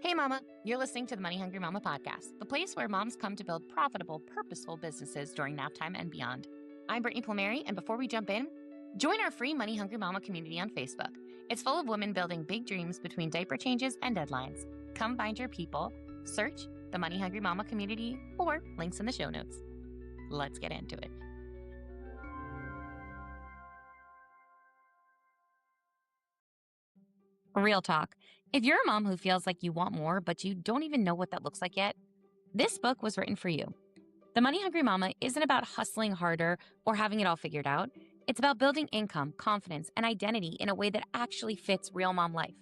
Hey, Mama. You're listening to the Money Hungry Mama podcast, the place where moms come to build profitable, purposeful businesses during nap time and beyond. I'm Brittany Plumeri, and before we jump in, join our free Money Hungry Mama community on Facebook. It's full of women building big dreams between diaper changes and deadlines. Come find your people. Search the Money Hungry Mama community or links in the show notes. Let's get into it. Real talk. If you're a mom who feels like you want more, but you don't even know what that looks like yet, this book was written for you. The Money Hungry Mama isn't about hustling harder or having it all figured out. It's about building income, confidence, and identity in a way that actually fits real mom life.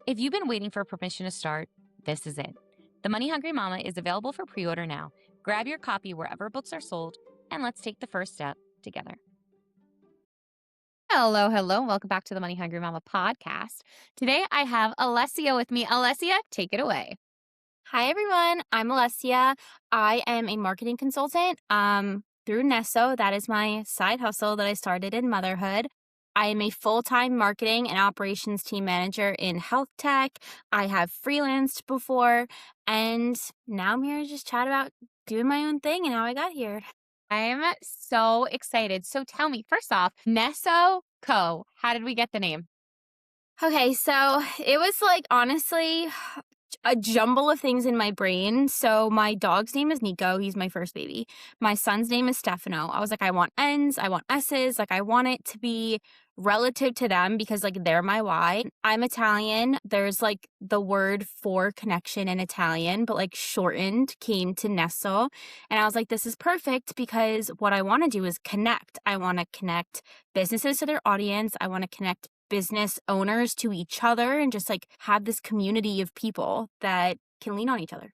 If you've been waiting for permission to start, this is it. The Money Hungry Mama is available for pre-order now. Grab your copy wherever books are sold, and let's take the first step together. Hello. Welcome back to the Money Hungry Mama podcast. Today I have Alessia with me. Alessia, take it away. Hi, everyone. I'm Alessia. I am a marketing consultant through Nesso. That is my side hustle that I started in motherhood. I am a full-time marketing and operations team manager in health tech. I have freelanced before, and now I'm here to just chat about doing my own thing and how I got here. I'm so excited. So tell me, first off, Nesso Co. How did we get the name? Okay, so it was honestly a jumble of things in my brain. So my dog's name is Nico. He's my first baby. My son's name is Stefano. I was like, I want N's, I want S's. I want it to be relative to them because they're my why. I'm Italian. There's the word for connection in Italian, but shortened came to Nesso. And I was like, this is perfect because what I want to do is connect. I want to connect businesses to their audience. I want to connect business owners to each other and just have this community of people that can lean on each other.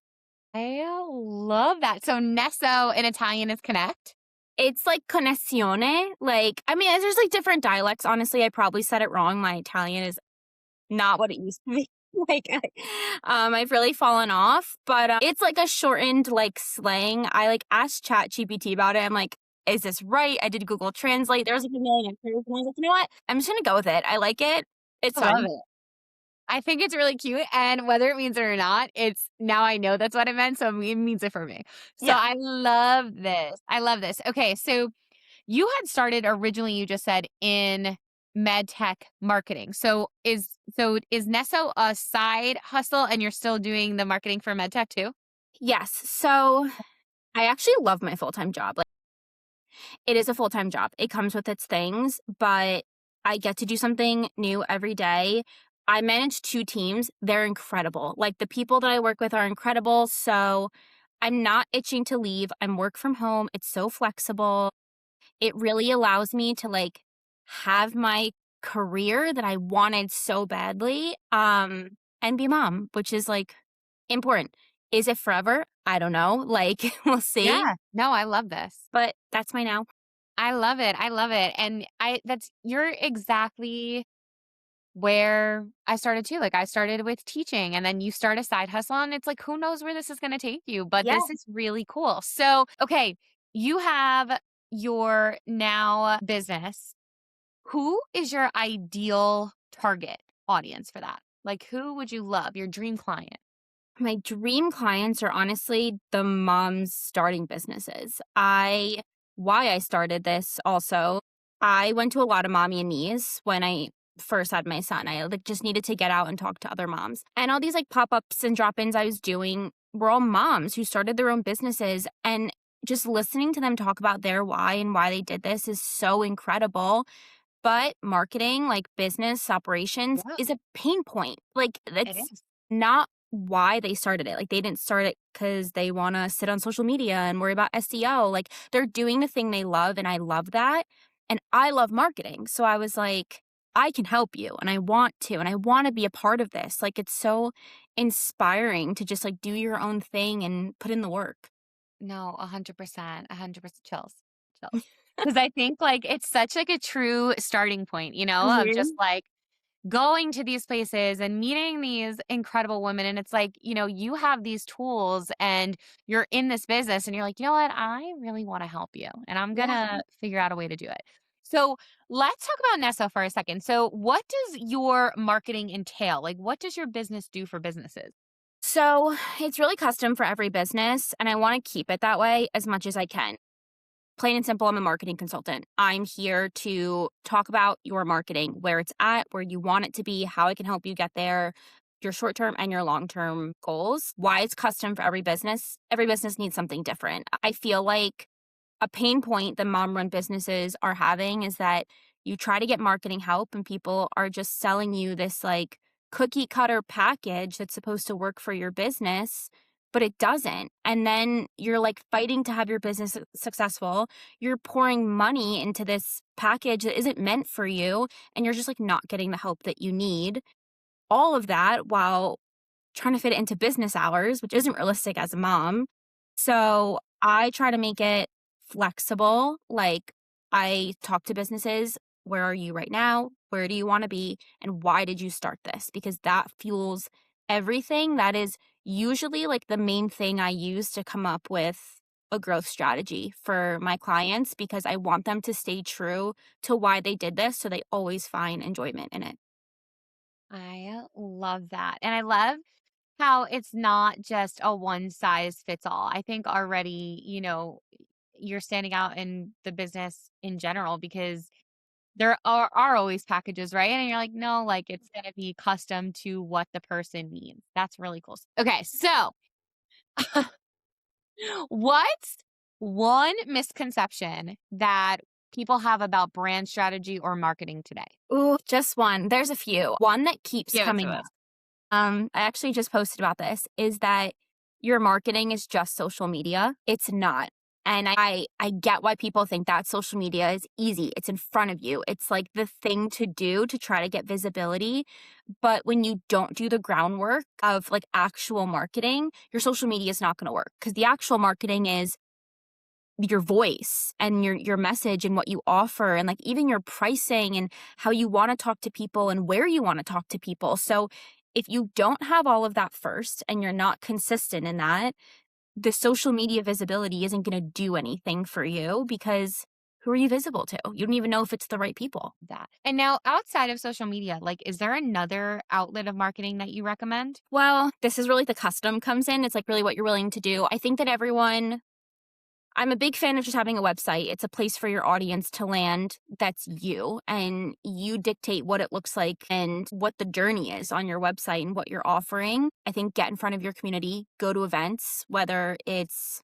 I love that. So Nesso in Italian is connect? It's connessione. There's different dialects. Honestly, I probably said it wrong. My Italian is not what it used to be. I've really fallen off, but it's a shortened slang. I asked ChatGPT about it. I'm like, is this right? I did Google Translate. There was a million answers, and I was like, you know what? I'm just gonna go with it. I like it. It's fun. I love it. I think it's really cute, and whether it means it or not, it's now I know that's what it meant, so it means it for me. So yeah. I love this. Okay, so you had started originally, you just said, in med tech marketing. So is Nesso a side hustle, and you're still doing the marketing for med tech too? Yes. So I actually love my full-time job. It is a full-time job. It comes with its things, but I get to do something new every day. I manage 2 teams. They're incredible. The people that I work with are incredible. So I'm not itching to leave. I'm work from home. It's so flexible. It really allows me to have my career that I wanted so badly and be a mom, which is important. Is it forever? I don't know. We'll see. Yeah. No, I love this. But that's my now. I love it. And you're exactly where I started too. I started with teaching, and then you start a side hustle, and it's who knows where this is going to take you, but This is really cool. So, okay, you have your now business. Who is your ideal target audience for that? Who would you love, your dream client? My dream clients are honestly the moms starting businesses. Why I started this also, I went to a lot of mommy and me's when I first had my son. I just needed to get out and talk to other moms. And all these pop-ups and drop-ins I was doing were all moms who started their own businesses, and just listening to them talk about their why and why they did this is so incredible. But marketing, business operations, is a pain point. That's not why they started it. They didn't start it because they want to sit on social media and worry about SEO. They're doing the thing they love, and I love that. And I love marketing. So I was like, I can help you, and I want to, and I want to be a part of this. It's so inspiring to just do your own thing and put in the work. No, 100%, chills. Because I think it's such a true starting point, of just going to these places and meeting these incredible women. And it's you have these tools and you're in this business and you're like, you know what? I really want to help you, and I'm going to figure out a way to do it. So let's talk about Nesso for a second. So what does your marketing entail? What does your business do for businesses? So it's really custom for every business, and I want to keep it that way as much as I can. Plain and simple, I'm a marketing consultant. I'm here to talk about your marketing, where it's at, where you want it to be, how I can help you get there, your short term and your long term goals. Why it's custom for every business. Every business needs something different. I feel like a pain point that mom run businesses are having is that you try to get marketing help and people are just selling you this like cookie cutter package that's supposed to work for your business, but it doesn't. And then you're like fighting to have your business successful. You're pouring money into this package that isn't meant for you, and you're just like not getting the help that you need. All of that while trying to fit it into business hours, which isn't realistic as a mom. So I try to make it flexible. Like I talk to businesses, where are you right now? Where do you want to be? And why did you start this? Because that fuels everything. That is usually like the main thing I use to come up with a growth strategy for my clients because I want them to stay true to why they did this so they always find enjoyment in it. I love that. And I love how it's not just a one size fits all. I think already, you're standing out in the business in general because there are always packages, right? And you're like, no, like it's going to be custom to what the person needs. That's really cool. Okay. So, what's one misconception that people have about brand strategy or marketing today? Ooh, just one. There's a few. One that keeps Give it to coming up. us. I actually just posted about this, is that your marketing is just social media. It's not. And I get why people think that social media is easy. It's in front of you. It's like the thing to do to try to get visibility. But when you don't do the groundwork of like actual marketing, your social media is not going to work because the actual marketing is your voice and your message and what you offer and like even your pricing and how you want to talk to people and where you want to talk to people. So if you don't have all of that first and you're not consistent in that, the social media visibility isn't going to do anything for you because who are you visible to? You don't even know if it's the right people. That. And now outside of social media, like is there another outlet of marketing that you recommend? Well, this is really the custom comes in. It's like really what you're willing to do. I think that I'm a big fan of just having a website. It's a place for your audience to land that's you, and you dictate what it looks like and what the journey is on your website and what you're offering. I think get in front of your community, go to events, whether it's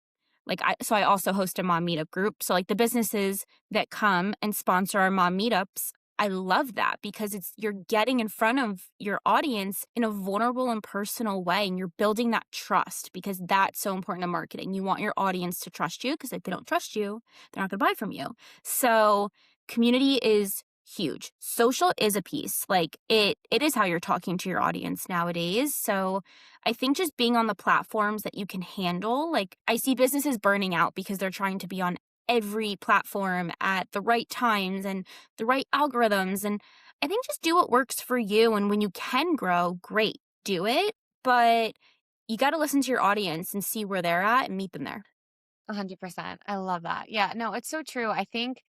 I also host a mom meetup group. So like the businesses that come and sponsor our mom meetups, I love that because you're getting in front of your audience in a vulnerable and personal way and you're building that trust because that's so important in marketing. You want your audience to trust you because if they don't trust you, they're not going to buy from you. So community is huge. Social is a piece. Like it is how you're talking to your audience nowadays. So I think just being on the platforms that you can handle, like I see businesses burning out because they're trying to be on every platform at the right times and the right algorithms. And I think just do what works for you. And when you can grow, great, do it. But you got to listen to your audience and see where they're at and meet them there. 100%. I love that. Yeah, no, it's so true. I think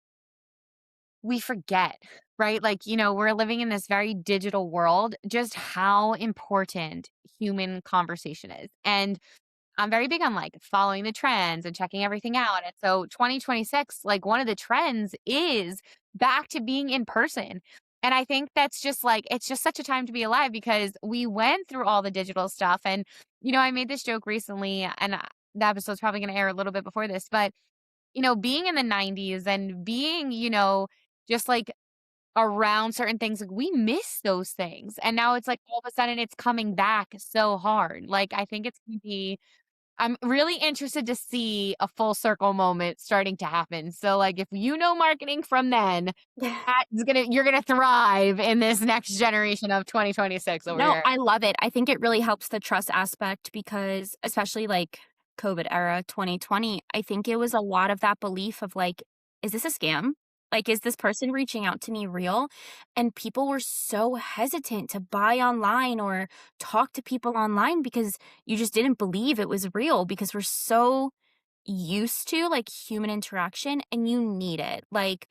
we forget, right? Like, we're living in this very digital world, just how important human conversation is. And I'm very big on like following the trends and checking everything out. And so 2026, like one of the trends is back to being in person. And I think that's just like, it's just such a time to be alive because we went through all the digital stuff. And, I made this joke recently, and the episode's probably going to air a little bit before this, but, being in the 90s and being, just like around certain things, like we miss those things. And now it's like all of a sudden it's coming back so hard. Like, I think it's going to be I'm really interested to see a full circle moment starting to happen. So, like, if you know marketing from then, you're gonna thrive in this next generation of 2026 over No, here. I love it. I think it really helps the trust aspect because, especially like COVID era 2020, I think it was a lot of that belief of like, is this a scam? Like, is this person reaching out to me real? And people were so hesitant to buy online or talk to people online because you just didn't believe it was real because we're so used to like human interaction and you need it. Like,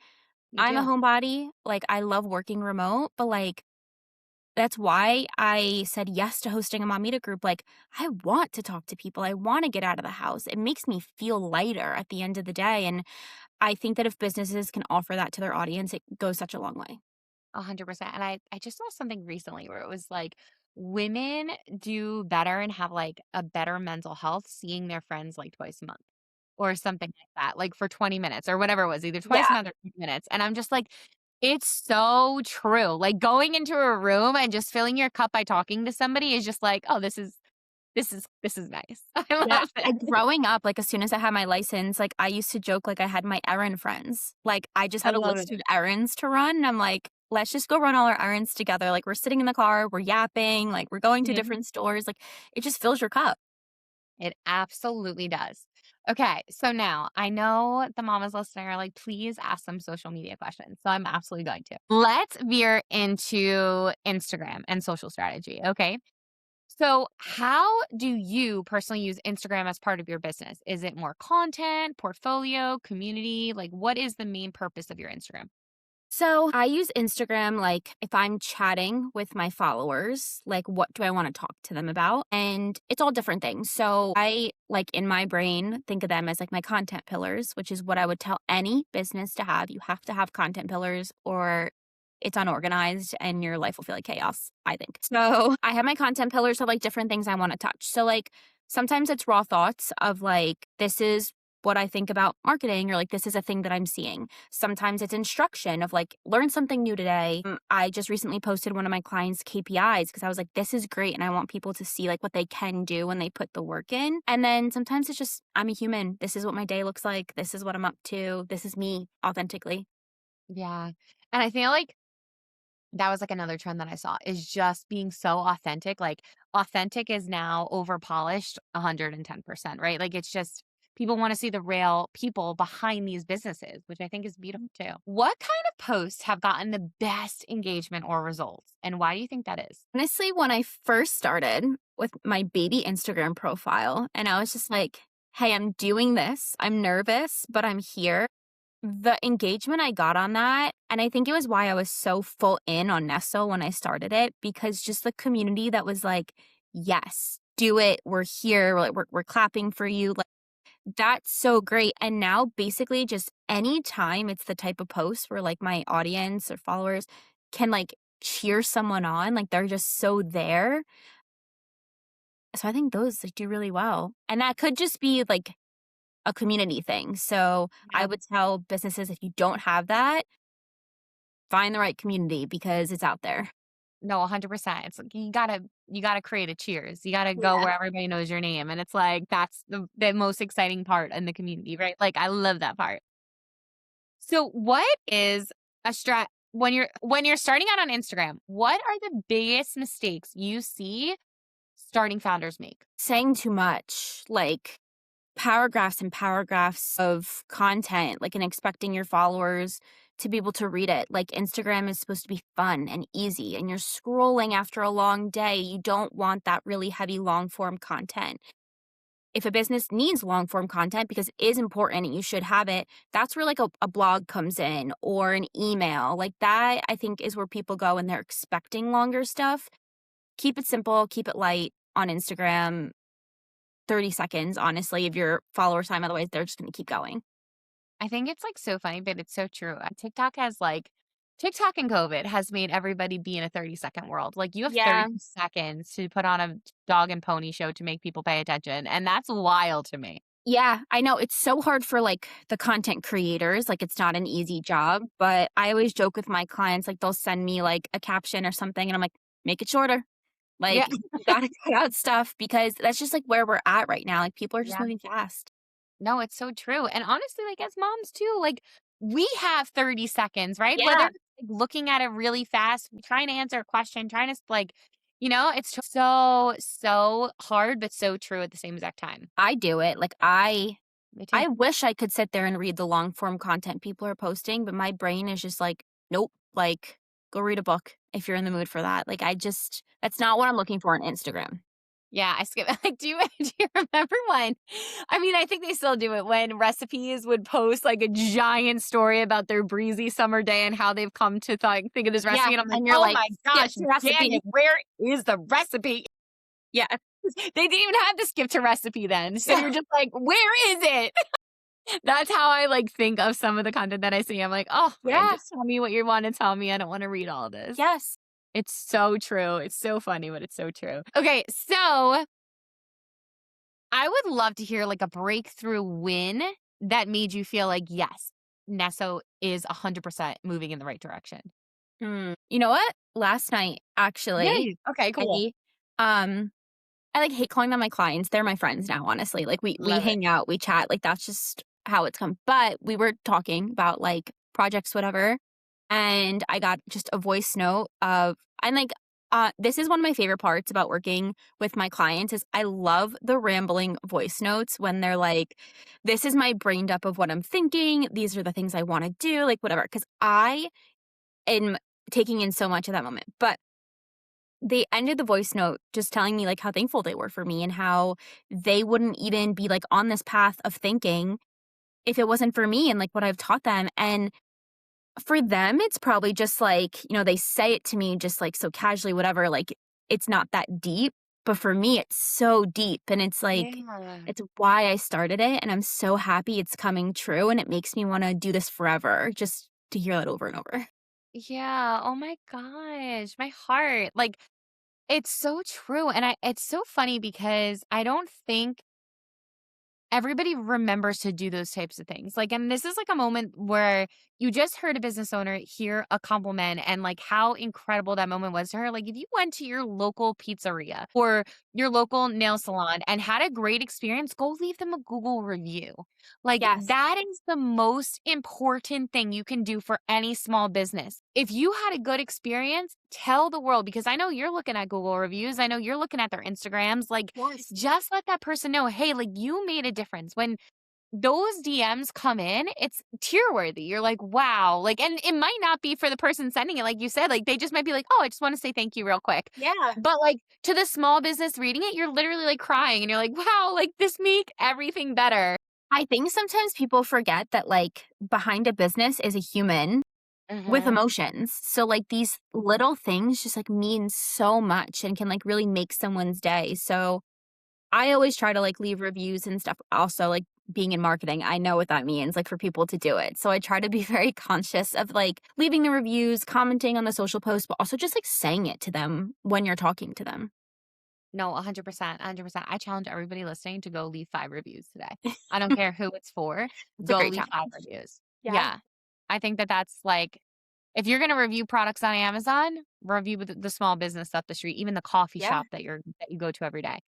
You I'm a do. homebody. Like, I love working remote, but like, That's why I said yes to hosting a mom meetup group. Like, I want to talk to people. I want to get out of the house. It makes me feel lighter at the end of the day. And I think that if businesses can offer that to their audience, it goes such a long way. 100%. And I just saw something recently where it was like women do better and have like a better mental health seeing their friends like twice a month or something like that, like for 20 minutes or whatever it was, either twice a Yeah. month or 20 minutes. And I'm just like, it's so true. Like going into a room and just filling your cup by talking to somebody is just like, oh, this is nice. I Yeah, love it. growing up, like, as soon as I had my license, like, I used to joke, like, I had my errand friends. Like, I just I had a love it. list of errands to run, and I'm like, "Let's just go run all our errands together." Like, we're sitting in the car, we're yapping, like, we're going to Mhm. different stores, like, it just fills your cup. It absolutely does. Okay, so now I know the mamas listening are like, please ask some social media questions. So I'm absolutely going to. Let's veer into Instagram and social strategy. Okay. So, how do you personally use Instagram as part of your business? Is it more content, portfolio, community? Like, what is the main purpose of your Instagram? So, I use Instagram, like, if I'm chatting with my followers, like, what do I wanna talk to them about? And it's all different things. So, I, like, in my brain, think of them as, like, my content pillars, which is what I would tell any business to have. You have to have content pillars or it's unorganized and your life will feel like chaos, I think. So, I have my content pillars of, like, different things I wanna touch. So, like, sometimes it's raw thoughts of, like, this is what I think about marketing or, like, this is a thing that I'm seeing. Sometimes it's instruction of like, learn something new today. I just recently posted one of my clients' KPIs because I was like, this is great. And I want people to see like what they can do when they put the work in. And then sometimes it's just, I'm a human. This is what my day looks like. This is what I'm up to. This is me authentically. Yeah. And I feel like that was like another trend that I saw is just being so authentic. Like authentic is now over polished 110%, right? Like it's just people want to see the real people behind these businesses, which I think is beautiful too. What kind of posts have gotten the best engagement or results? And why do you think that is? Honestly, when I first started with my baby Instagram profile, and I was just like, hey, I'm doing this. I'm nervous, but I'm here. The engagement I got on that, and I think it was why I was so full in on Nesso when I started it, because just the community that was like, "Yes, do it. We're here. We're clapping for you." Like, that's so great. And now basically just anytime it's the type of post where like my audience or followers can like cheer someone on, like they're just so there. So I think those like, do really well. And that could just be like a community thing. So I Yeah. would tell businesses if you don't have that, find the right community because it's out there. No, 100%. It's like you gotta create a cheers. You gotta go Yeah. where everybody knows your name. And it's like that's the most exciting part in the community, right? Like I love that part. So what is a strat when you're starting out on Instagram, what are the biggest mistakes you see starting founders make? Saying too much, like paragraphs and paragraphs of content, like, and expecting your followers to be able to read it. Like, Instagram is supposed to be fun and easy, and you're scrolling after a long day. You don't want that really heavy long form content. If a business needs long form content because it is important and you should have it, that's where like a blog comes in or an email. Like that, I think, is where people go and they're expecting longer stuff. Keep it simple, keep it light on Instagram. 30 seconds, honestly, of your follower time. Otherwise, they're just going to keep going. I think it's like so funny, but it's so true. TikTok and COVID has made everybody be in a 30-second world. Like you have Yeah. 30 seconds to put on a dog and pony show to make people pay attention. And that's wild to me. Yeah, I know it's so hard for like the content creators. Like it's not an easy job, but I always joke with my clients, like they'll send me like a caption or something, and I'm like, make it shorter. Yeah. Like you gotta cut out stuff because that's just like where we're at right now. Like people are just Yeah. moving fast. No, it's so true. And honestly, like as moms too, like we have 30 seconds, right? Whether Yeah. it's like, looking at it really fast, trying to answer a question, trying to like, it's so hard, but so true at the same exact time. I do it. Like I Me too. I wish I could sit there and read the long form content people are posting, but my brain is just like, nope, like go read a book if you're in the mood for that. Like I just that's not what I'm looking for on Instagram. Yeah, I skip like, do you remember when I mean, I think they still do it when recipes would post, like, a giant story about their breezy summer day and how they've come to think of this Yeah, recipe, and I'm like, and you're "Oh like, my "Skip gosh, to dang recipe." it, where is the recipe?" Yeah. They didn't even have the skip to recipe then, so you're just like, "Where is it?" That's how I, like, think of some of the content that I see. I'm like, "Oh, man, Yeah. just tell me what you wanna tell me. I don't wanna read all this." Yes. It's so true. It's so funny, but it's so true. Okay, so I would love to hear, like, a breakthrough win that made you feel like, "Yes, Nesso is 100% moving in the right direction." You know what? Last night, actually, Yay. Okay, cool. I, um I, like, hate calling them my clients. They're my friends now, honestly. Like, we Love it. hang out, we chat, like, that's just how it's come. But we were talking about, like, projects, whatever, and I got just a voice note of I'm like, this is one of my favorite parts about working with my clients is I love the rambling voice notes when they're like, "This is my brain dump of what I'm thinking. These are the things I wanna do," like, whatever. Because I am taking in so much of that moment. But they ended the voice note just telling me, like, how thankful they were for me and how they wouldn't even be, like, on this path of thinking if it wasn't for me and, like, what I've taught them, and for them, it's probably just, like, they say it to me just, like, so casually, whatever, like, it's not that deep, but for me, it's so deep, and it's, like Yeah. it's why I started it, and I'm so happy it's coming true, and it makes me wanna do this forever just to hear that over and over. Yeah, oh my gosh, my heart. Like, it's so true, and it's so funny because I don't think everybody remembers to do those types of things. Like, and this is like a moment where you just heard a business owner hear a compliment and like how incredible that moment was to her. Like, if you went to your local pizzeria or your local nail salon and had a great experience, go leave them a Google review. Like, Yes. that is the most important thing you can do for any small business. If you had a good experience, tell the world because I know you're looking at Google reviews. I know you're looking at their Instagrams. Like, Yes. just let that person know, hey, like you made a difference. When those DMs come in, it's tear worthy. You're like, wow. Like, and it might not be for the person sending it, like you said, like they just might be like, oh, I just want to say thank you real quick. Yeah. But like to the small business reading it, you're literally like crying and you're like, wow, like this make everything better. I think sometimes people forget that, like, behind a business is a human with Hmm. emotions. So, like, these little things just, like, mean so much and can, like, really make someone's day. So, I always try to, like, leave reviews and stuff. Also, like, being in marketing, I know what that means, like, for people to do it. So, I try to be very conscious of, like, leaving the reviews, commenting on the social post, but also just, like, saying it to them when you're talking to them. No, 100%, 100%. I challenge everybody listening to go leave 5 reviews today. I don't care who it's for. It's a Go great leave 5 challenge. reviews. Yeah. Yeah. I think that that's like if you're gonna review products on Amazon, review the small business up the street, even the coffee Yeah. shop that you go to every day.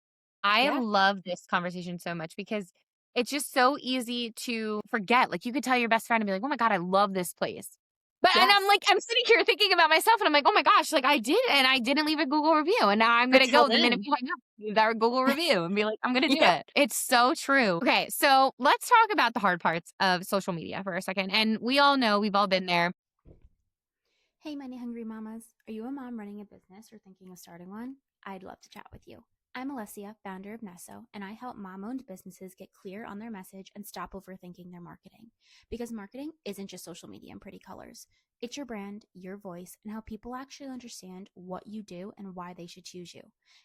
I Yeah. love this conversation so much because it's just so easy to forget. Like, you could tell your best friend and be like, "Oh my god, I love this place." But and I'm Yes. like, I'm sitting here thinking about myself, and I'm like, "Oh my gosh, like, I did, and I didn't leave a Google review, and now I'm gonna Until go the minute then. we hang up, leave that Google review and be like, I'm gonna do Yeah. it." It's so true. Okay, so let's talk about the hard parts of social media for a second, and we all know, we've all been there. Hey, money hungry mamas. Are you a mom running a business or thinking of starting one? I'd love to chat with you. I'm Alessia, founder of Nesso, and I help mom owned businesses get clear on their message and stop overthinking their marketing. Because marketing isn't just social media and pretty colors, it's your brand, your voice, and how people actually understand what you do and why they should choose you.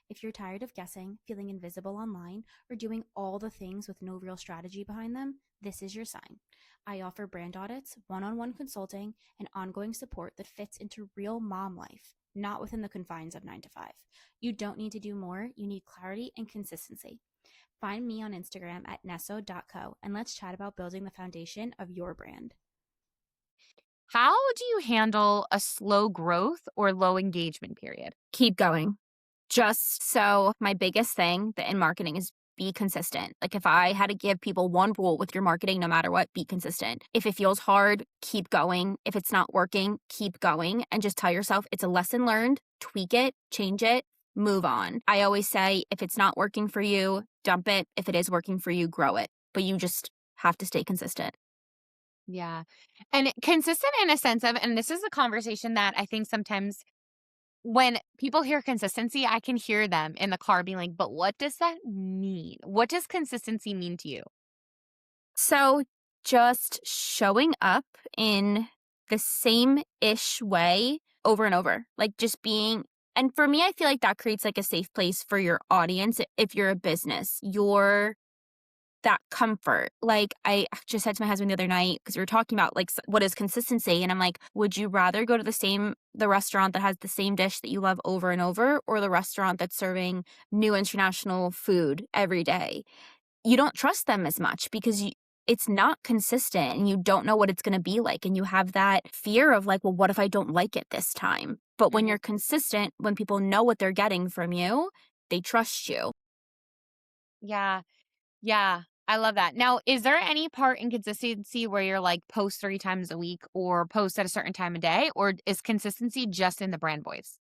If you're tired of guessing, feeling invisible online, or doing all the things with no real strategy behind them, this is your sign. I offer brand audits, one on one consulting, and ongoing support that fits into real mom life, not within the confines of 9 to 5. You don't need to do more, you need clarity and consistency. Find me on Instagram at nesso.co and let's chat about building the foundation of your brand. How do you handle a slow growth or low engagement period? Keep going. Just so my biggest thing in marketing is be consistent. Like if I had to give people one rule with your marketing, no matter what, be consistent. If it feels hard, keep going. If it's not working, keep going and just tell yourself it's a lesson learned, tweak it, change it, move on. I always say if it's not working for you, dump it. If it is working for you, grow it. But you just have to stay consistent. Yeah. And consistent in a sense of, and this is a conversation that I think sometimes when people hear consistency, I can hear them in the car being like, but what does that mean? What does consistency mean to you? So just showing up in the same ish way over and over, like just being. And for me, I feel like that creates like a safe place for your audience. If you're a business, you're that comfort. Like I just said to my husband the other night, because we were talking about like what is consistency, and I'm like, would you rather go to the restaurant that has the same dish that you love over and over, or the restaurant that's serving new international food every day? You don't trust them as much because it's not consistent and you don't know what it's going to be like, and you have that fear of like, well, what if I don't like it this time? But when Mhm. you're consistent, when people know what they're getting from you, they trust you. Yeah. Yeah. I love that. Now, is there any part in consistency where you're like post 3 times a week or post at a certain time of day, or is consistency just in the brand voice?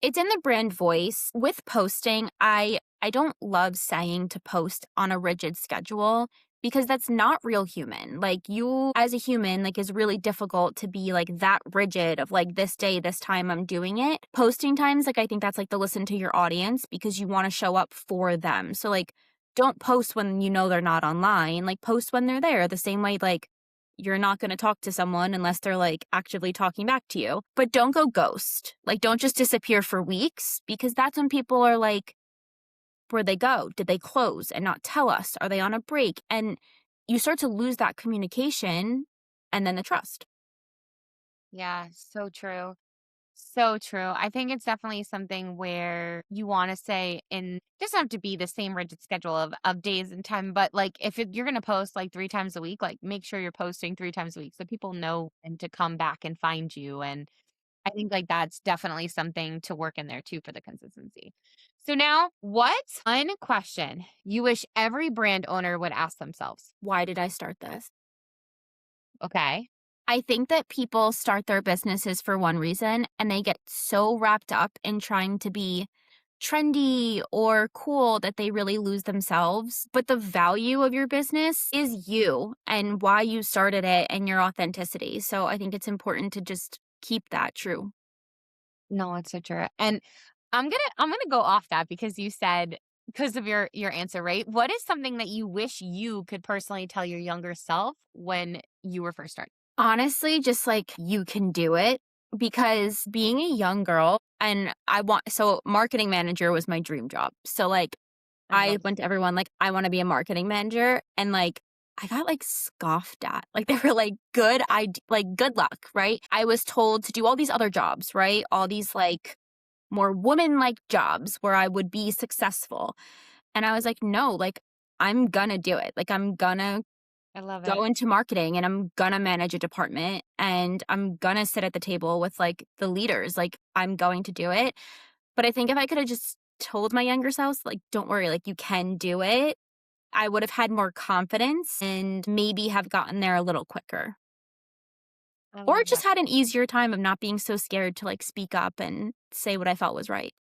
It's in the brand voice. With posting, I don't love saying to post on a rigid schedule because that's not real human. Like you as a human, like is really difficult to be like that rigid of like this day, this time I'm doing it. Posting times, like I think that's like to listen to your audience because you want to show up for them. So like don't post when you know they're not online. Like post when they're there. The same way like you're not going to talk to someone unless they're like actively talking back to you. But don't go ghost. Like, don't just disappear for weeks because that's when people are like, where'd they go? Did they close and not tell us? Are they on a break? And you start to lose that communication and then the trust. Yeah, so true. So true. I think it's definitely something where you want to say, and doesn't have to be the same rigid schedule of days and time, but like if you're going to post like 3 times a week, like make sure you're posting 3 times a week so people know and to come back and find you. And I think like that's definitely something to work in there too for the consistency. So now, what's one question you wish every brand owner would ask themselves? Why did I start this? Okay. I think that people start their businesses for one reason and they get so wrapped up in trying to be trendy or cool that they really lose themselves. But the value of your business is you and why you started it and your authenticity. So I think it's important to just keep that true. No, it's so true. And I'm gonna go off that because you said because of your answer, right? What is something that you wish you could personally tell your younger self when you were first starting? Honestly, just like you can do it because being a young girl and so marketing manager was my dream job. So like I I love went to everyone like, "I wanna be a marketing manager," and, like, I got, like, scoffed at. Like, they were like, good luck," right? I was told to do all these other jobs, right? All these, like, more woman-like jobs where I would be successful, and I was like, "No, like, I'm gonna do it. Like, I'm gonna I love go it. into marketing, and I'm gonna manage a department, and I'm gonna sit at the table with, like, the leaders. Like, I'm going to do it." But I think if I coulda just told my younger self, like, "Don't worry, like, you can do it," I would have had more confidence and maybe have gotten there a little quicker. I Or love just that. had an easier time of not being so scared to, like, speak up and say what I felt was right.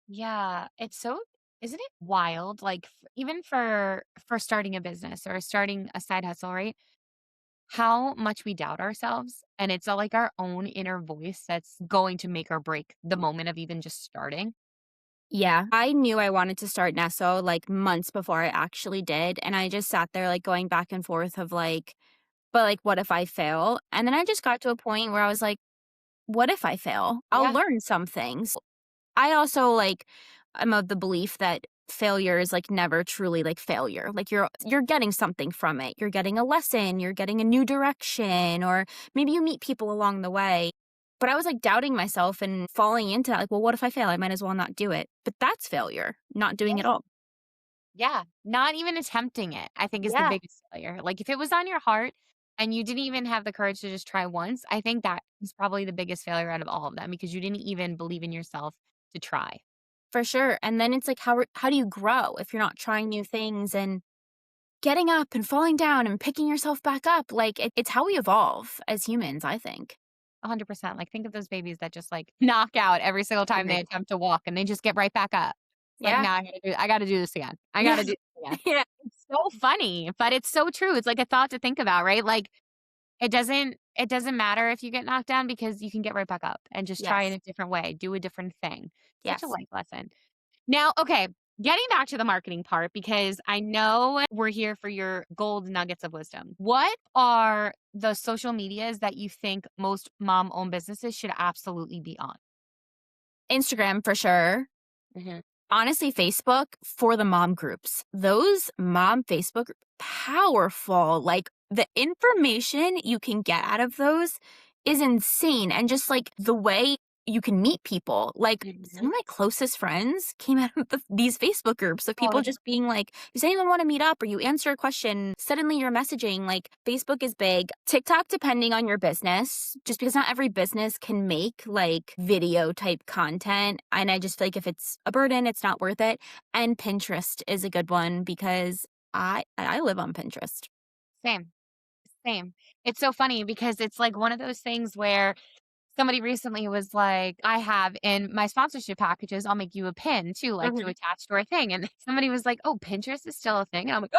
Yeah, it's so isn't it wild? Like even for starting a business or starting a side hustle, right? How much we doubt ourselves, and it's like our own inner voice that's going to make or break the moment of even just starting. Yeah. I knew I wanted to start Nesso, like, months before I actually did, and I just sat there, like, going back and forth of, like, "But, like, what if I fail?" And then I just got to a point where I was like, "What if I fail? I'll Yeah. learn some things." I also, like, I'm of the belief that failure is, like, never truly, like, failure. Like, you're getting something from it. You're getting a lesson, you're getting a new direction, or maybe you meet people along the way. But I was, like, doubting myself and falling into that, like, "Well, what if I fail? I might as well not do it." But that's failure, not doing it Yeah. all. Yeah. Not even attempting it, I think is the Yeah, biggest failure. Like if it was on your heart and you didn't even have the courage to just try once, I think that is probably the biggest failure out of all of them because you didn't even believe in yourself to try. for sure, and then it's like, how do you grow if you're not trying new things and getting up and falling down and picking yourself back up? Like, it's how we evolve as humans, I think. 100%. Like, think of those babies that just, like, knock out every single time they Right. attempt to walk, and they just get right back up. It's like, Yeah. "Nah, I gotta do this again. I Yeah. gotta do this again." Yeah. It's so funny, but it's so true. It's like a thought to think about, right? Like, it doesn't it doesn't matter if you get knocked down because you can get right back up and just try it Yes. a different way, do a different thing. Such a Yes. life lesson. Now, okay, getting back to the marketing part, because I know we're here for your gold nuggets of wisdom. What are the social medias that you think most mom-owned businesses should absolutely be on? Instagram for sure. Mhm. Honestly, Facebook for the mom groups. Those mom Facebook, powerful. Like the information you can get out of those is insane. And just like the way you can meet people. Like some Mhm. of my closest friends came out of these Facebook groups of Oh, people just being like, does anyone want to meet up? Or you answer a question, suddenly you're messaging. Like Facebook is big. TikTok, depending on your business, just because not every business can make like video type content. And I just feel like if it's a burden, it's not worth it. And Pinterest is a good one because I live on Pinterest. same, same. It's so funny because it's like one of those things where somebody recently was like, I have in my sponsorship packages, I'll make you a pin too, like to Mhm. attach to our thing. And somebody was like, oh, Pinterest is still a thing. And I'm like,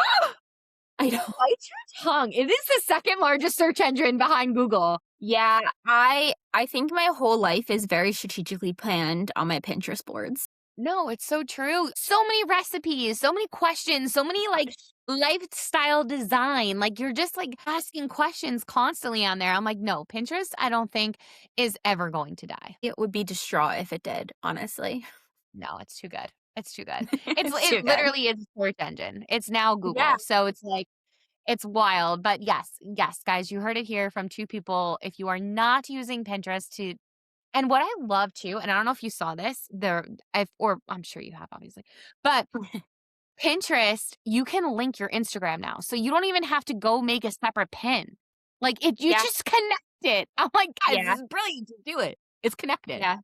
I know. bite your tongue. It is the second largest search engine behind Google. Yeah, I think my whole life is very strategically planned on my Pinterest boards. No, it's so true. So many recipes, so many questions, so many like lifestyle design. Like you're just like asking questions constantly on there. I'm like, no, Pinterest, I don't think is ever going to die. It would be distraught if it did, honestly. No, it's too good. It's too good. It's It too good. literally is a search engine. It's now Yeah. Google. So it's like it's wild. But yes, yes, guys, you heard it here from two people. If you are not using Pinterest to and what I love too, and I don't know if you saw this, or I'm sure you have, obviously, but Pinterest, you can link your Instagram now. So you don't even have to go make a separate pin. Like you Yeah. just connect it. I'm like, guys, Yeah. this is brilliant. Just do it. It's connected. Yeah.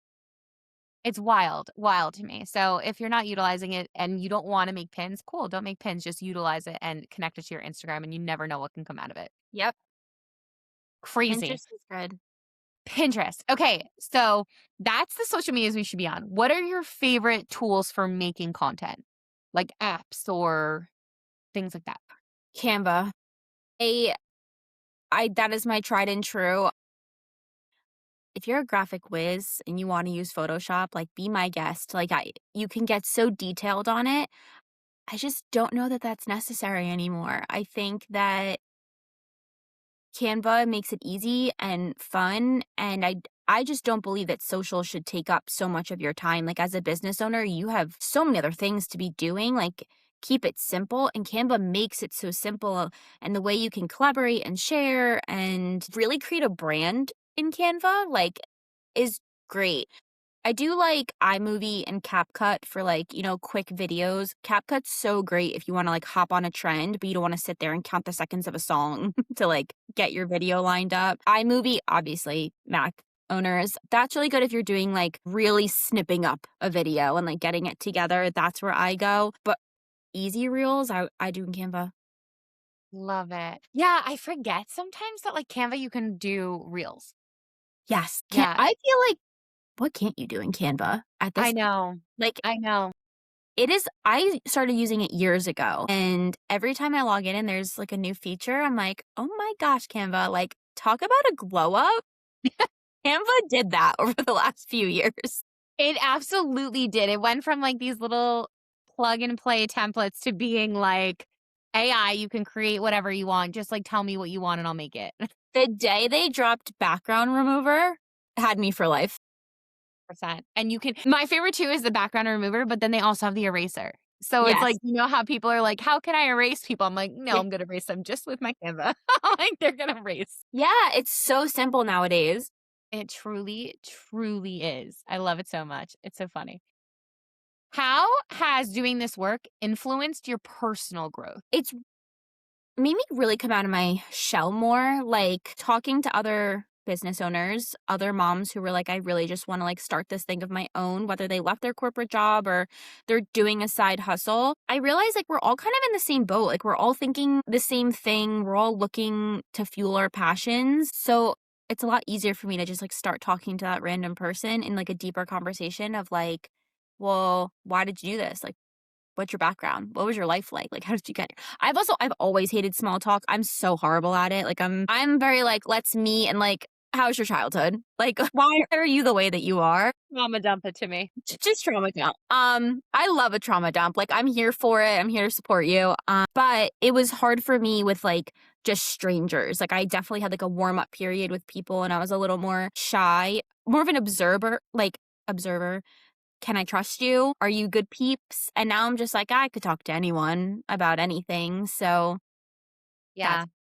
It's wild, wild to me. So if you're not utilizing it and you don't want to make pins, cool. Don't make pins. Just utilize it and connect it to your Instagram, and you never know what can come out of it. Yep. Crazy. Pinterest is good. Pinterest. Okay, so that's the social medias we should be on. What are your favorite tools for making content? Like apps or things like that? Canva. A I that is my tried and true. If you're a graphic whiz and you want to use Photoshop, like be my guest. Like you can get so detailed on it. I just don't know that that's necessary anymore. I think that Canva makes it easy and fun, and I just don't believe that social should take up so much of your time. Like as a business owner, you have so many other things to be doing. Like keep it simple, and Canva makes it so simple, and the way you can collaborate and share and really create a brand in Canva like is great. I do like iMovie and CapCut for like, quick videos. CapCut's so great if you want to like hop on a trend, but you don't want to sit there and count the seconds of a song to like get your video lined up. iMovie, obviously, Mac owners, that's really good if you're doing like really snipping up a video and like getting it together. That's where I go. But easy reels, I do in Canva. Love it. Yeah, I forget sometimes that like Canva, you can do reels. Yes. Yeah, I feel like what can't you do in Canva at I this know. like I know. it is I started using it years ago, and every time I log in and there's, like, a new feature, I'm like, "Oh my gosh, Canva, like, talk about a glow up." Canva did that over the last few years. It absolutely did. It went from like these little plug and play templates to being like AI, you can create whatever you want. Just like tell me what you want and I'll make it. The day they dropped background remover had me for life. Percent. And you can my favorite too is the background remover, but then they also have the eraser. So it's Yes. like, you know how people are like, how can I erase people? I'm like, no, Yeah. I'm gonna erase them just with my Canva. Like they're gonna erase. Yeah, it's so simple nowadays. It truly, truly is. I love it so much. It's so funny. How has doing this work influenced your personal growth? It's made me really come out of my shell more, like, talking to other business owners, other moms who were like, "I really just wanna, like, start this thing of my own," whether they left their corporate job or they're doing a side hustle. I realized, like, we're all kind of in the same boat, like, we're all thinking the same thing, we're all looking to fuel our passions, so it's a lot easier for me to just, like, start talking to that random person in, like, a deeper conversation of, like, "Well, why did you do this?" Like, what's your background? What was your life like? Like, how did you get here? I've always hated small talk. I'm so horrible at it. Like, I'm very like, let's meet and like, how's your childhood? Like, why are you the way that you are? Mama dump it to me. Just trauma dump. I love a trauma dump. Like, I'm here for it. I'm here to support you. But it was hard for me with like just strangers. Like, I definitely had like a warm up period with people, and I was a little more shy, more of an observer. Like, observer. Can I trust you? Are you good peeps? And now I'm just like, I could talk to anyone about anything. So Yeah. that's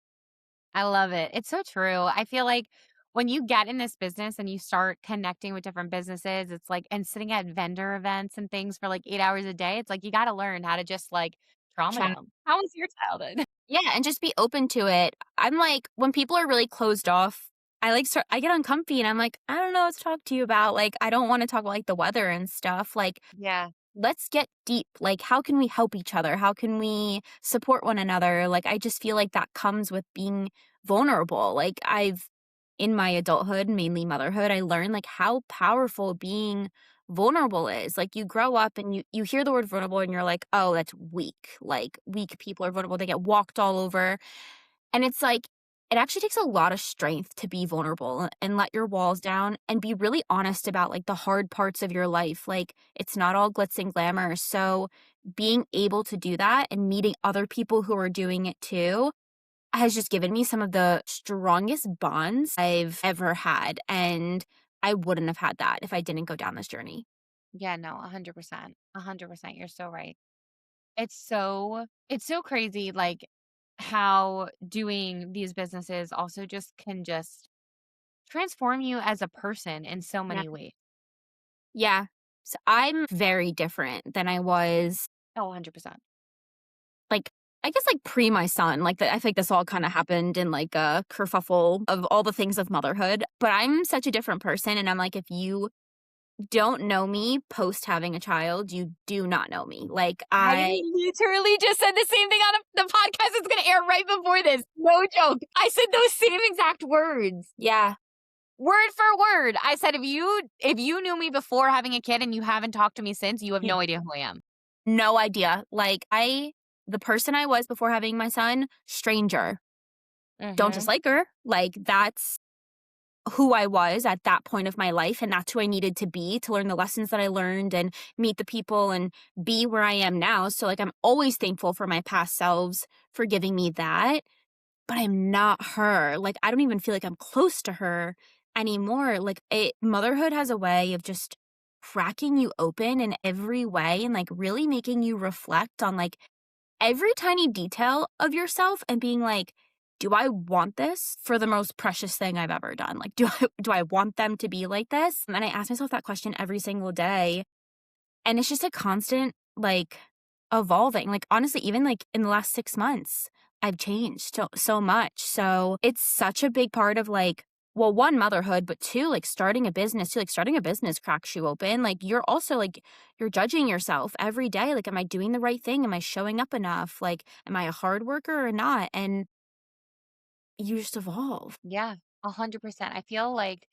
I love it. It's so true. I feel like when you get in this business and you start connecting with different businesses, it's like, and sitting at vendor events and things for like 8 hours a day, it's like you got to learn how to just like trauma chat. dump. How was your childhood? Yeah, and just be open to it. I'm like, when people are really closed off, I get uncomfy and I'm like, I don't know what to talk to you about. Like, I don't want to talk about like the weather and stuff. Like, Yeah. let's get deep. Like, how can we help each other? How can we support one another? Like, I just feel like that comes with being vulnerable. Like, in my adulthood, mainly motherhood, I learned like how powerful being vulnerable is. Like, you grow up and you hear the word vulnerable and you're like, oh, that's weak. Like, weak people are vulnerable. They get walked all over. And it's like, it actually takes a lot of strength to be vulnerable and let your walls down and be really honest about like the hard parts of your life. Like, it's not all glitz and glamour. So being able to do that and meeting other people who are doing it too has just given me some of the strongest bonds I've ever had. And I wouldn't have had that if I didn't go down this journey. Yeah, no, 100%. 100%. You're so right. It's so crazy like how doing these businesses also just can just transform you as a person in so Yeah. many ways. Yeah. So I'm very different than I was Oh, 100%. like, I guess, like, pre my son. Like, I think this all kinda happened in, like, a kerfuffle of all the things of motherhood, but I'm such a different person, and I'm like, if you don't know me post having a child, you do not know me. Like, I I literally just said the same thing on the podcast that's going to air right before this. No joke. I said those same exact words. yeah, Word for word. I said if you knew me before having a kid and you haven't talked to me since, you have yeah, no idea who I am. no idea. Like, the person I was before having my son, stranger. Don't Mhm. dislike her. Like, that's who I was at that point of my life, and that's who I needed to be to learn the lessons that I learned and meet the people and be where I am now. So, like, I'm always thankful for my past selves for giving me that, but I'm not her. Like, I don't even feel like I'm close to her anymore. Like, motherhood has a way of just cracking you open in every way and like really making you reflect on like every tiny detail of yourself and being like, do I want this for the most precious thing I've ever done? Like, do I want them to be like this? And I ask myself that question every single day. And it's just a constant, like, evolving. Like, honestly, even like in the last 6 months, I've changed so much. So it's such a big part of like, well, one, motherhood, but two, like starting a business too. Like, starting a business cracks you open. Like, you're also like, you're judging yourself every day. Like, am I doing the right thing? Am I showing up enough? Like, am I a hard worker or not? And you just evolve. Yeah, 100%. I feel like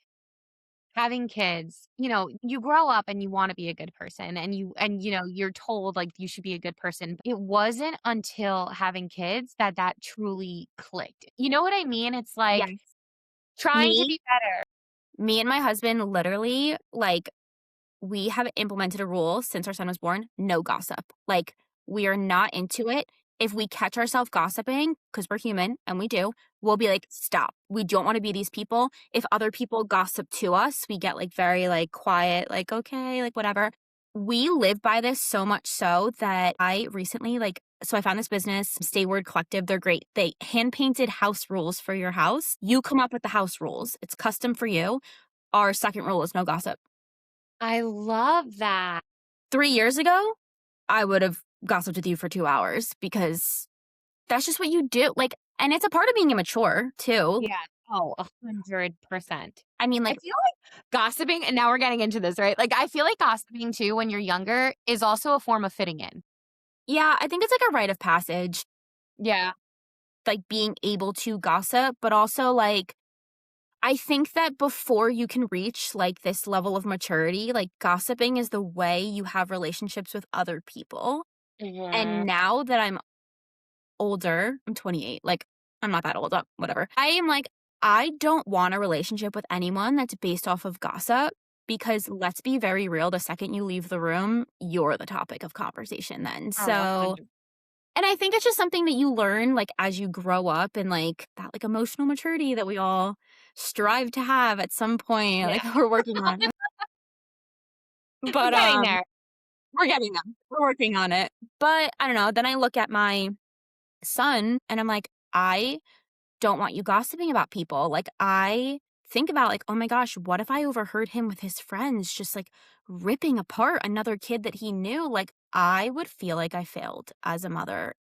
having kids, you grow up and you want to be a good person and you're told like you should be a good person. It wasn't until having kids that truly clicked. You know what I mean? It's like Yes. trying to Me, be better. me and my husband literally like we have implemented a rule since our son was born, no gossip. Like, we are not into it. If we catch ourselves gossiping, because we're human and we do, we'll be like, stop. We don't want to be these people. If other people gossip to us, we get like very like quiet, like, okay, like whatever. We live by this so much so that I recently so I found this business, Stay Word Collective. They're great. They hand painted house rules for your house. You come up with the house rules. It's custom for you. Our second rule is no gossip. I love that. 3 years ago, I would have gossiped with you for 2 hours because that's just what you do, like, and it's a part of being immature too. Yeah. Oh, 100%. I mean, I like, feel like gossiping, and now we're getting into this, right? Like, I feel like gossiping too when you're younger is also a form of fitting in. yeah, I think it's like a rite of passage, Yeah. like, being able to gossip, but also, like, I think that before you can reach, like, this level of maturity, like, gossiping is the way you have relationships with other people. And now that I'm older, I'm 28, like, I'm not that old, whatever. I am like, I don't want a relationship with anyone that's based off of gossip because let's be very real, the second you leave the room, you're the topic of conversation then. Oh, So 100. and I think it's just something that you learn, like, as you grow up and, like, that, like, emotional maturity that we all strive to have at some point, Yeah. like, we're working on it. We're But, getting there. we're getting there. We're working on it. But I don't know, then I look at my son and I'm like, "I don't want you gossiping about people." Like, I think about, like, "Oh my gosh, what if I overheard him with his friends just, like, ripping apart another kid that he knew?" Like, I would feel like I failed as a mother.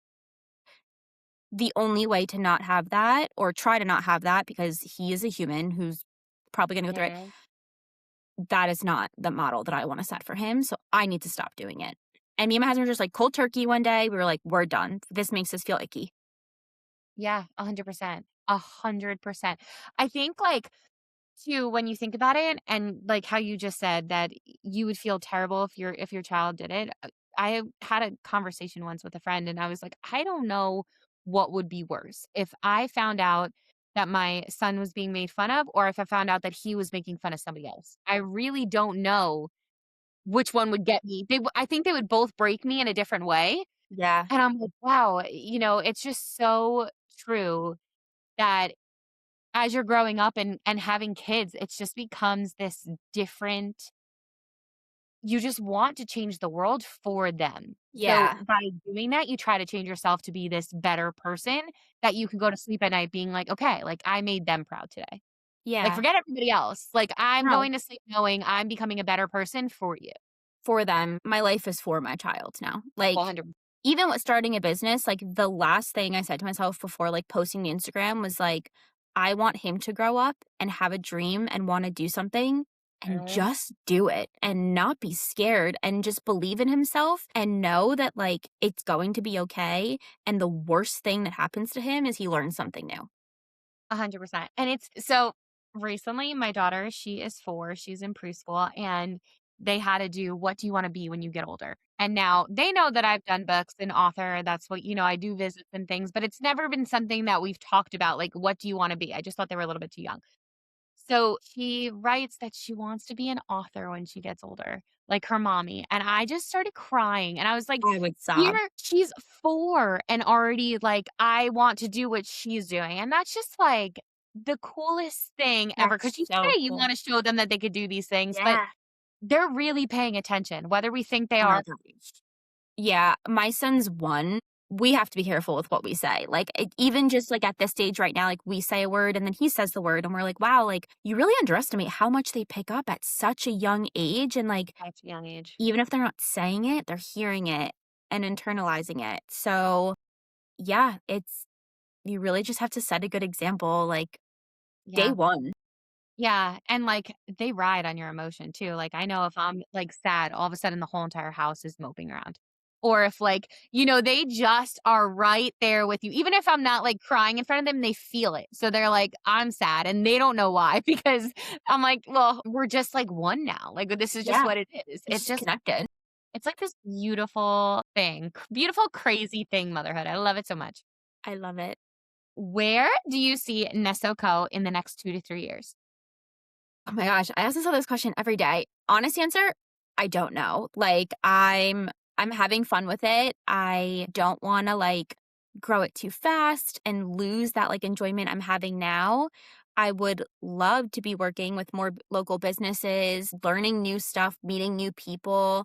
The only way to not have that or try to not have that because he is a human who's probably gonna go through it, Mhm. that is not the model that I wanna set for him, so I need to stop doing it. And me and my husband were just, like, cold turkey one day, we were like, "We're done. This makes us feel icky." Yeah, 100%. 100%. I think, like, too, when you think about it and, like, how you just said that you would feel terrible if your child did it. I had a conversation once with a friend, and I was like, "I don't know what would be worse, if I found out that my son was being made fun of or if I found out that he was making fun of somebody else. I really don't know which one would get me." I think they would both break me in a different way, Yeah. and I'm like, "Wow," it's just so true that as you're growing up and having kids, it just becomes this different you just want to change the world for them. So, Yeah. by doing that, you try to change yourself to be this better person that you can go to sleep at night being like, "Okay, like, I made them proud today." Like, Yeah. forget everybody else. Like, I'm No. going to sleep knowing I'm becoming a better person for you. For them. My life is for my child now. Like, 100. even with starting a business, like, the last thing I said to myself before, like, posting to Instagram was, like, I want him to grow up and have a dream and wanna do something and Mhm. just do it and not be scared and just believe in himself and know that, like, it's going to be okay, and the worst thing that happens to him is he learns something new. 100%. And it's so recently, my daughter, she is 4, she's in preschool, and they had to do what do you want to be when you get older? And now they know that I've done books and author. That's what, I do visits and things, but it's never been something that we've talked about. Like, what do you want to be? I just thought they were a little bit too young. So she writes that she wants to be an author when she gets older, like her mommy. And I just started crying. And I was like, I would here, sob. she's 4 and already like, I want to do what she's doing. And that's just like the coolest thing ever. That's Cause you so say you cool. want to show them that they could do these things, but Yeah. they're really paying attention, whether we think they Oh my are. gosh. Yeah, my son's 1. We have to be careful with what we say. Like, even just, like, at this stage right now, like, we say a word and then he says the word and we're like, "Wow, like, you really underestimate how much they pick up at such a young age," and, like, Such a young age. even if they're not saying it, they're hearing it and internalizing it. So, yeah, it's you really just have to set a good example, like, day Yeah. 1. Yeah, and, like, they ride on your emotion too, like, I know if I'm, like, sad, all of a sudden the whole entire house is moping around. Or if, like, they just are right there with you. Even if I'm not, like, crying in front of them, they feel it. So they're like, "I'm sad," and they don't know why because I'm like, "Well, we're just, like, one now, like, this is just Yeah, what it is." it's just connected. It's like this beautiful thing, beautiful, crazy thing, motherhood. I love it so much. I love it. Where do you see Nesso Co. in the next 2 to 3 years? Oh my gosh, I ask myself this question every day. Honest answer, I don't know. Like, I'm having fun with it. I don't wanna, like, grow it too fast and lose that, like, enjoyment I'm having now. I would love to be working with more local businesses, learning new stuff, meeting new people.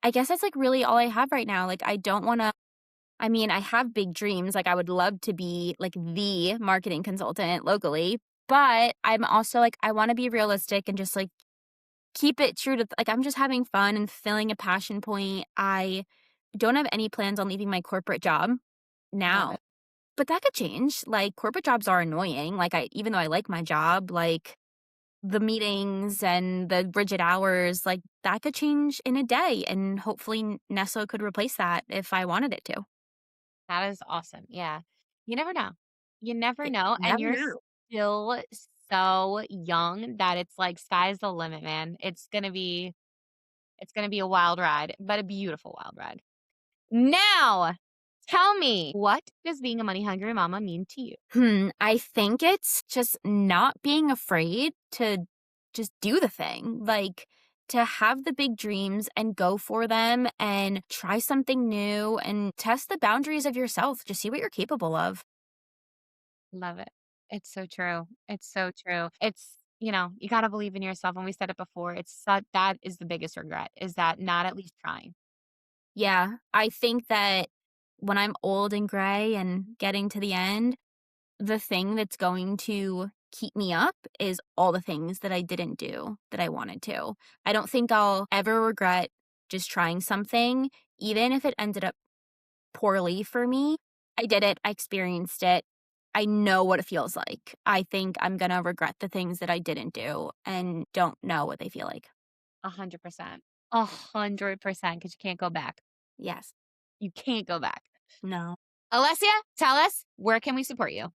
I guess that's, like, really all I have right now. Like, I don't wanna I mean, I have big dreams, like, I would love to be, like, the marketing consultant locally, but I'm also, like, I wanna be realistic and just, like, keep it true to like, I'm just having fun and filling a passion point. I don't have any plans on leaving my corporate job Love now, it. but that could change, like, corporate jobs are annoying, like, I even though I like my job, like, the meetings and the rigid hours, like, that could change in a day, and hopefully Nesso could replace that if I wanted it to. That is awesome. Yeah. You never know. You never Y know, and never you're know. still so young that it's like sky's the limit, man. It's gonna be It's going to be a wild ride, but a beautiful wild ride. Now, tell me, what does being a money hungry mama mean to you? I think it's just not being afraid to just do the thing. Like, to have the big dreams and go for them and try something new and test the boundaries of yourself. Just see what you're capable of. Love it. It's so true. It's so true. It's, you got to believe in yourself. And we said it before. That is the biggest regret, is that not at least trying. Yeah, I think that when I'm old and gray and getting to the end, the thing that's going to keep me up is all the things that I didn't do that I wanted to. I don't think I'll ever regret just trying something, even if it ended up poorly for me. I did it, I experienced it. I know what it feels like. I think I'm going to regret the things that I didn't do and don't know what they feel like. 100%. 100%, because you can't go back. Yes. You can't go back. No. Alessia, tell us, where can we support you?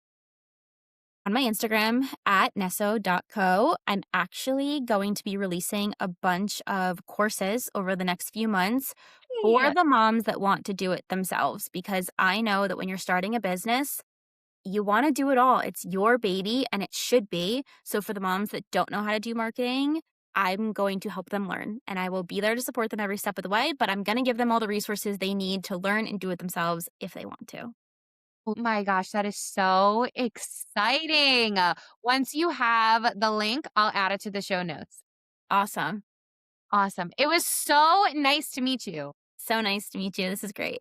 On my Instagram at nesso.co, I'm actually going to be releasing a bunch of courses over the next few months for the moms that want to do it themselves, because I know that when you're starting a business, you want to do it all. It's your baby and it should be. So for the moms that don't know how to do marketing, I'm going to help them learn, and I will be there to support them every step of the way, but I'm going to give them all the resources they need to learn and do it themselves if they want to. Oh my gosh, that is so exciting. Once you have the link, I'll add it to the show notes. Awesome. Awesome. It was so nice to meet you. So nice to meet you. This is great.